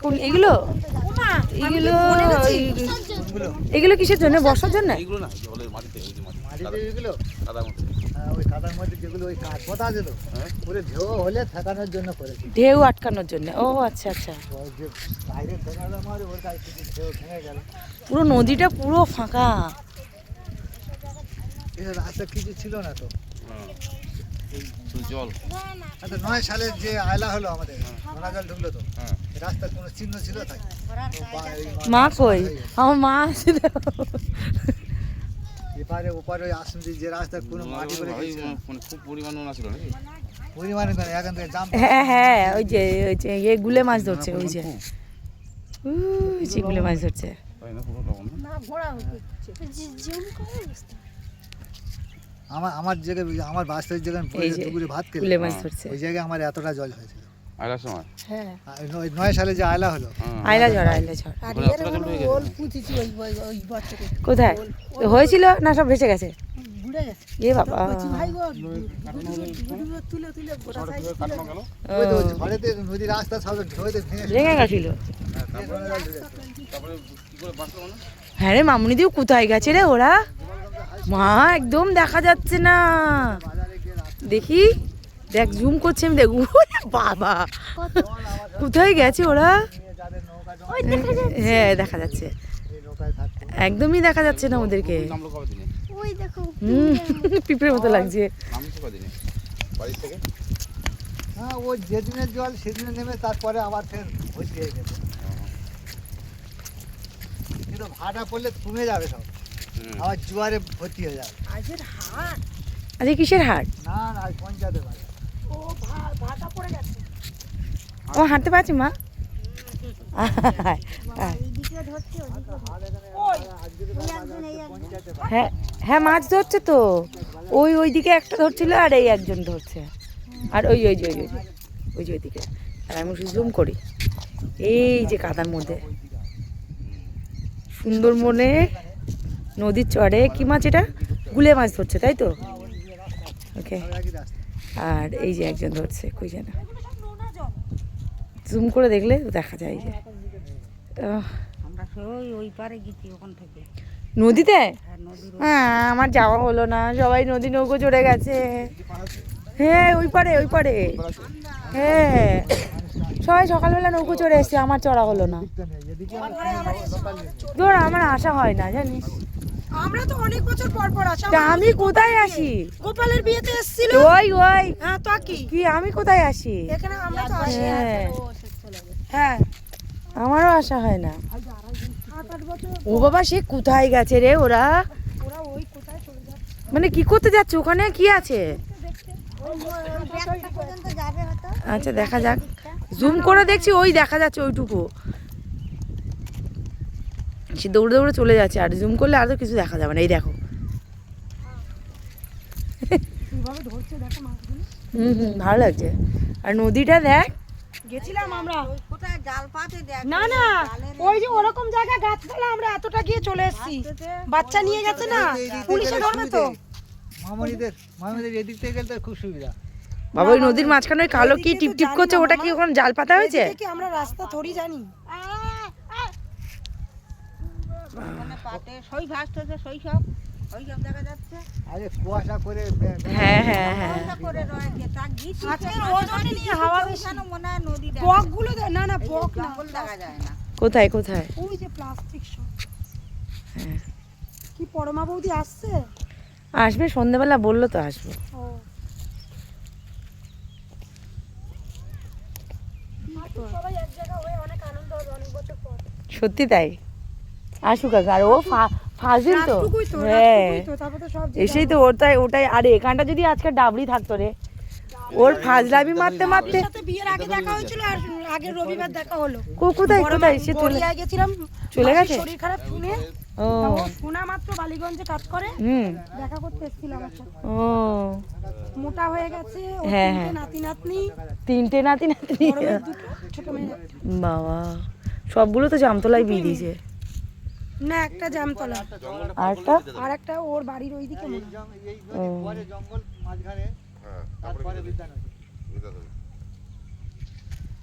কোন এগুলো এগুলো এগুলো কিসের জন্য? বর্ষার জন্য? এগুলো না জলের মাটিতে ওই যে মাটিতে এগুলো কাদার মধ্যে। ওই কাদার মধ্যে যেগুলো ওই কাঠ পোতা আছে তো পুরো ঢেউ হলে ঠেকানোর জন্য করেছি। ঢেউ আটকানোর জন্য। ও আচ্ছা আচ্ছা। ওই যে বাইরে ঠেকানো মারে ওর গায়ে ঢেউ ভেঙে গেল। পুরো নদীটা পুরো ফাঁকা। এটা রাস্তা কিছু ছিল না তো। জল আচ্ছা 9 সালের যে আয়লা হলো আমাদের নোনা জল ঢুকলো তো রাস্তার কোনো চিহ্ন ছিল তাই? মা কই? আমার মা আছে তো। এপারে ওপারে ওই আসুন যে রাস্তার কোনো মাটি করে মানে খুব পরিমাণ নোনা ছিল নাকি? পরিমাণে করে এখান থেকে জাম। হ্যাঁ হ্যাঁ ওই যে ইয়ে গুলে মাছ ধরছে ওই যে গুলে মাছ ধরছে। তাই না পুরো লবণ না? আমার জায়গায় আমার বাস্তবের জায়গায় পুকুরে ভাত খেলে গুলে মাছ ধরছে। ওই জায়গায় আমার এতটা জল হয়েছিল আয়লার সময়। হ্যাঁ 9 সালে যে আয়লা হলো। আয়লা ঝড়। কোথায় হয়েছিল না সব ভেসে গেছে? এ বাবা ওই তো ঝড়েতে নদীর রাস্তা সব ঢেউতে ভেঙে গেছিল। তারপরে কি করে বাঁচলো মানে? হ্যাঁ রে মামুনি দিও কোথায় গেছে রে ওরা? মা একদম দেখা যাচ্ছে না। দেখি দেখ জুম করছে আমি দেখ। বাবা কোথায় গেছে ওরা? হ্যাঁ দেখা যাচ্ছে একদমই দেখা যাচ্ছে না ওদেরকে। নামলো কবে দিনে? পিঁপড়ের মতো লাগছে। নামছে কবে দিনে বাড়ি থেকে? হ্যাঁ ও যেদিনের জল সেদিনে নেমে তারপরে আবার ফের ভর্তি হয়ে গেছে। কিন্তু ভাটা পড়লে কমে যাবে সব আবার জোয়ারে ভর্তি হয়ে যাবে। আজকে কিসের হাট? না না পঞ্চায়েতের বাড়ি। ও হাঁটতে পারছি মা। হ্যাঁ হ্যাঁ মাছ ধরছে তো। ওইদিকে একটা ধরছিল আর এই একজন ধরছে আর ওই ওই যে ওই যে ওইদিকে। আর আমি জুম করি এই যে কাদার মধ্যে সুন্দরবনে নদীর চড়ে কি মাছ এটা? গুলে মাছ ধরছে তাই তো? ওকে। আর এই যে একজন ধরছে কই যেন জুম করে দেখলে দেখা যায় যে নদীতে। হ্যাঁ আমার যাওয়া হলো না, সবাই নদী নৌকো চড়ে গেছে। হ্যাঁ ওই পারে হ্যাঁ সবাই সকালবেলা নৌকো চড়ে এসছে, আমার চড়া হলো না। ধর আমার আসা হয় না জানিস। আমরা তো অনেক বছর পর পর আসি। তা আমি কোথায় আসি? গোপালের বিয়েতে এসেছিল। ওই হ্যাঁ তো কি আমি কোথায় আসি? এখানে আমরা তো আসি। হ্যাঁ আমারও আসা হয় না। ও বাবা সে কোথায় গেছে রে ওরা? ওই কোথায় চলে যাচ্ছে মানে কি করতে যাচ্ছে ওখানে? কি আছে? আচ্ছা দেখা যাক, জুম করে দেখছি ওই দেখা যাচ্ছে ওইটুকু। সে দৌড়ে দৌড়ে চলে যাচ্ছে আর জুম করলে আর তো কিছু দেখা যাবে না। এই দেখো ভালো লাগছে। আর নদীটা দেখ। গেছিলাম আমরা কোথায় জাল পাতে দেখ। না না ওই যে ওরকম জায়গা গাছপালা আমরা এতটা গিয়ে চলে এসেছি। বাচ্চা নিয়ে গেছে না পুলিশে ধরবে তো। মামুনিদের এদিক থেকে গেলে খুব সুবিধা। বাবা ওই নদীর মাঝখানে ওই কালো কি টিপ টিপ করছে ওটা কি ওখানে জাল পাতা হয়েছে? আমরা রাস্তা থরি জানি। আরে কুয়াশা করে হ্যাঁ হ্যাঁ হ্যাঁ বকগুলো না না বক না কোথায় কোথায়? ওই যে প্লাস্টিক সব। হ্যাঁ কি পরমা বৌদি আসছে? আসবে সন্ধ্যাবেলা বললো তো আসবো। সবাই এক জায়গা হয়ে অনেক আনন্দ হবে অনেক বছর পর। সত্যি তাই আসুক আগে। আর ও ফাজিল তো। হ্যাঁ এসেই তো ওটাই। আরে এখানটা যদি আজকে ডাবলি থাকতো রে, ওর ফাজলামি মারতে মারতে। বিয়ের আগে দেখা হয়েছিল আর আগের রবিবার দেখা হলো। কোথায় কোথায় সে গেছিলাম চলে গেছে। শরীর খারাপ শুনে ও শোনা মাত্র বালিগঞ্জে কাজ করে দেখা করতে এসেছিলাম। ও মোটা হয়ে গেছে। হ্যাঁ হ্যাঁ নাতি নাতনি তিনটে নাতি নাতনি। ছোট মেয়ে বাবা সবগুলো তো জামতলায় বিয়ে দিয়েছে না? একটা জামতলা আর একটা ওর বাড়ির ওইদিকে। জঙ্গল মাঝখানে তারপরে বিদ্যানগর।